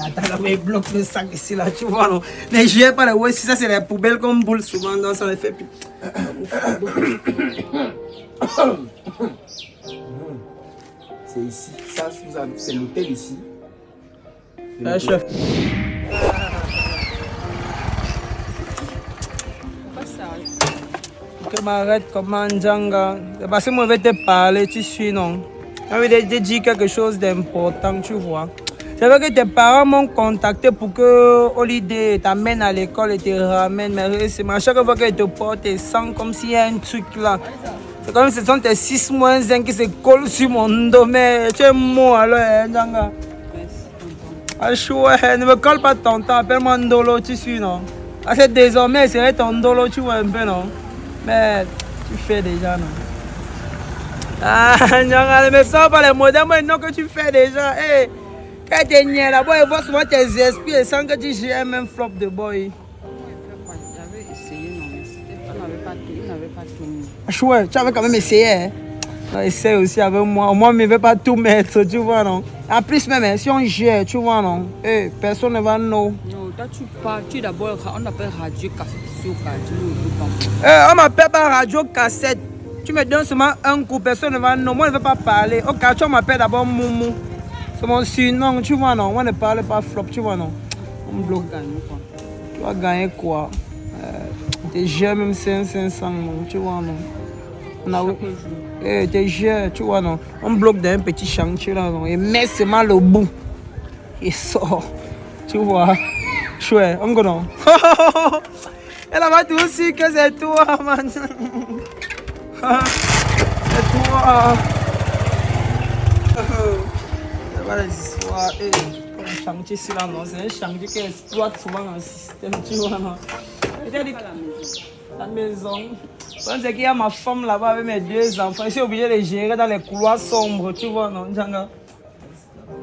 Attends, là, il bloque le sac ici, là, tu vois, non. Mais je viens pas là, ouais, si ça, c'est les poubelles comme boule, souvent, non, ça les fait plus. C'est ici, ça, c'est l'hôtel ici. Chef. Que m'arrête comme un Djanga. C'est parce que moi, je vais te parler, tu suis, non. Je vais te dire quelque chose d'important, tu vois. C'est vrai que tes parents m'ont contacté pour que Holiday t'amène à l'école et te ramène. Mais c'est à chaque fois qu'ils te portent, ils sentent comme s'il y a un truc là. C'est comme si ce sont tes 6 moins 1 qui se collent sur mon dos. Mais tu es mort alors, Djanga. Ah, chouette, ne me colle pas ton temps, appelle-moi Ndolo, tu suis, non? Parce que désormais, c'est ton Ndolo, tu vois un peu, non? Mais tu fais déjà, non? Ah, non, mais ça, pas les modèles, moi, non, que tu fais déjà. Hé, quand tu es né là-bas, ils voient souvent tes esprits et sans que tu gères même flop de boy. J'avais essayé, non, mais il n'avait pas tout. Chouette, tu avais quand même essayé, hein? Essaye aussi avec moi. Moi, je ne vais pas tout mettre, tu vois, non? En plus, même, si on gère, tu vois, non? Hey, personne ne va know. Non, toi, tu pars, tu d'abord, on appelle radio cassette sur radio. On m'appelle pas radio cassette. Tu me donnes seulement un coup, personne ne va know. Moi, je ne veux pas parler. Au cas où on m'appelle d'abord Moumou. C'est mon surnom, tu vois, non? Moi, ne parle pas flop, tu vois, non? On me bloque. Tu vas gagner quoi? Déjà, même 500, non? Tu vois, non? On a... déjà, tu vois, non? On bloque dans un petit chantier, là, non? Et met seulement le bout. Il sort. Tu vois? Chouette, on go, non? Elle va tout aussi que c'est toi, man. C'est toi. C'est pas les histoires. Un chantier ici, là, non? C'est un chantier qui exploite souvent un système, tu vois, non? La maison. C'est qu'il y a ma femme là-bas avec mes 2 enfants. Je suis obligé de gérer dans les couloirs sombres, tu vois, non, Djanga?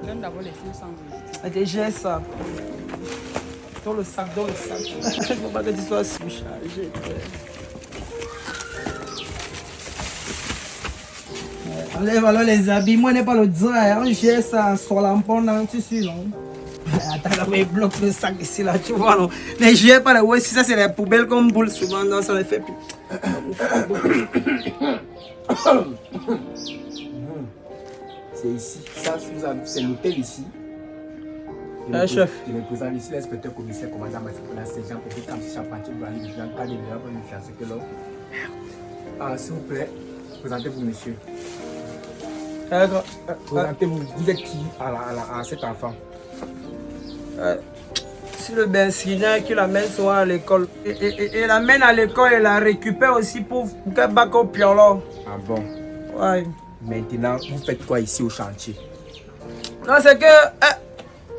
Donne d'abord les filles sans Je gère ça. Dans le sac, dans le sac. Il ne faut pas que tu sois surchargé. Enlève alors les habits. Moi, je n'ai pas le drap. On gère ça sur l'ampon, tu suis, non? Attends, là, il bloque le sac ici, là, tu vois, non? Mais je viens pas là, ouais, si ça, c'est les poubelles comme boule, souvent, non, ça les fait plus. C'est ici, ça, c'est l'hôtel ici. Chef. Il me présente ici l'inspecteur commissaire commandant Massipona, c'est Jean Petit Camp, Charpentier, Brani, Jean Cadé, de la bonne fiancée que l'homme. Ah, s'il vous plaît, présentez-vous, monsieur. Présentez-vous, vous êtes qui à cet enfant? C'est le Bensignan qui l'amène souvent à l'école. Et l'amène à l'école et la récupère aussi pour qu'elle batte au piolo. Ah bon? Ouais. Maintenant, vous faites quoi ici au chantier? Non, c'est que...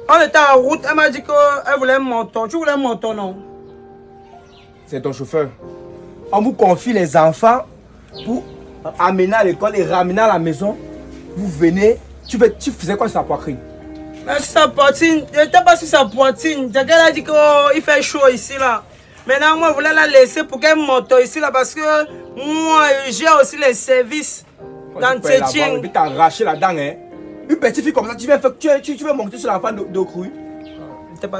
on était en route, elle m'a dit qu'elle voulait un moto. Tu voulais un moto, non? C'est ton chauffeur. On vous confie les enfants pour amener à l'école et ramener à la maison. Vous venez, tu faisais quoi sur sa poitrine? Mais sur sa poitrine, je n'étais pas sur sa poitrine. Elle a dit qu'il fait chaud ici, là. Maintenant, moi, je voulais la laisser pour qu'elle monte ici, là, parce que moi, j'ai aussi les services d'entretien. Et puis t'as arraché la dent, hein? Une petite fille comme ça, tu veux monter sur l'enfant de cru?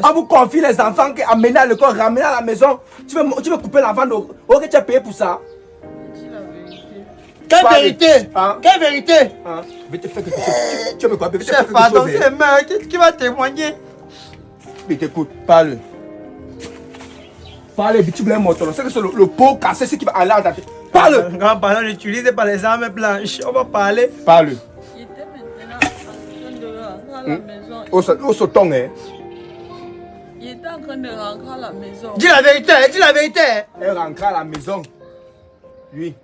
On vous confie les enfants qui amènent à l'école, ramener à la maison. Tu veux couper l'enfant de... Ok, tu as payé pour ça? Quelle vérité? Hein? Quelle vérité? Hein? Je vais te faire quelque chose. Tu veux quoi? Chef, pardon, c'est mec qui va témoigner. Mais t'écoute, parle. Parle, tu voulais monter. C'est que c'est le pot cassé, ce qui va aller à ta tête. Parle! Grand pardon, n'utilise pas les armes blanches. On va parler. Parle. Il était maintenant en train de rentrer à la maison. Au sauton, hein? Il était en train de rentrer à la maison. Dis la vérité, dis la vérité. Elle rentre à la maison. Lui.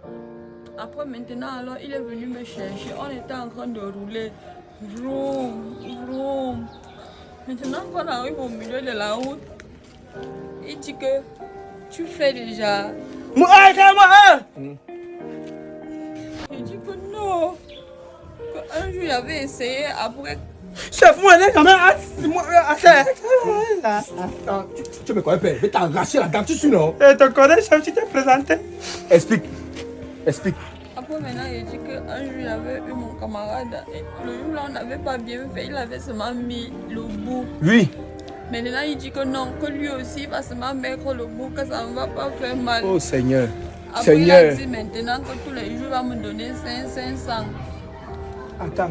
Après maintenant, alors, il est venu me chercher. On était en train de rouler. Vroom, vroom. Maintenant qu'on arrive au milieu de la route, il dit que tu fais déjà. Moi, Je dis que non. Un jour, j'avais essayé après. chef, moi, quand même. Tu me connais pas? Mais t'as arraché la dent, tu suis non? Je te connais, chef, tu t'es présenté. Explique. Explique. Après, Après, maintenant, il dit qu'un jour, j'avais eu mon camarade. Et le jour là, on n'avait pas bien fait. Il avait seulement mis le bout. Oui. Maintenant, il dit que non, que lui aussi, il va seulement mettre le bout, que ça ne va pas faire mal. Oh Seigneur. Après, Seigneur. il a dit maintenant que tous les jours, il va me donner 500. Attends.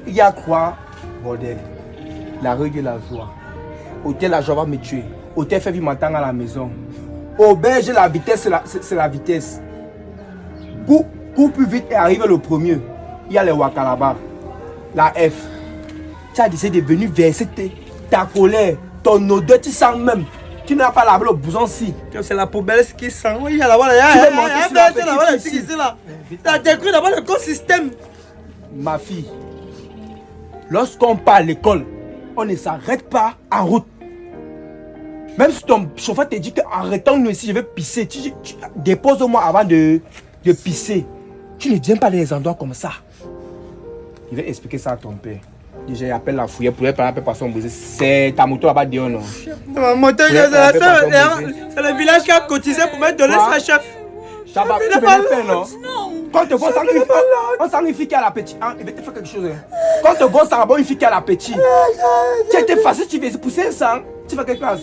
Il y a quoi, bordel? La rue de la joie. Hôtel la joie va me tuer. Hôtel fait vivre m'attendre à la maison. Auberge, la vitesse, c'est la vitesse. Cours plus vite et arrive le premier. Il y a les Waka là-bas. La F. Tu as décidé de venir verser ta colère, ton odeur, tu sens même. Tu n'as pas lavé le bouson-ci. C'est la poubelle qui sent. Oui, il y a là-bas. Tu as détruit d'abord l'écosystème. Ma fille, lorsqu'on part à l'école, on ne s'arrête pas en route. Même si ton chauffeur te dit qu'arrêtons nous ici, je vais pisser, dépose-moi avant de pisser. Tu ne viens pas dans les endroits comme ça. Il va expliquer ça à ton père. Déjà, il appelle la fouille pour aller par son brisé. C'est ta moto là-bas dehors, non? Ma moto, c'est le village qui a cotisé pour me donner sa chef. Tu peux le faire, non? Quand te vois on s'ennuie qui a la petite. Il va te faire quelque chose. Quand te vois ça, une fille qui a la petite. Tu étais facile, tu veux pousser un sang. Tu fais quelle classe?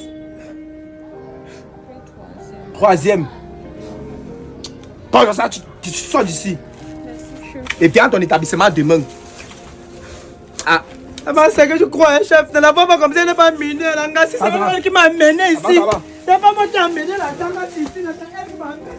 Troisième. Quand ça, tu sors d'ici. Et viens à ton établissement demain. Ah. C'est que je crois, hein, chef. Ne la vois pas comme ça, elle n'est pas minée. C'est elle qui m'a amené ici. C'est pas moi qui ai amené la tanga ici. C'est elle qui m'a amené.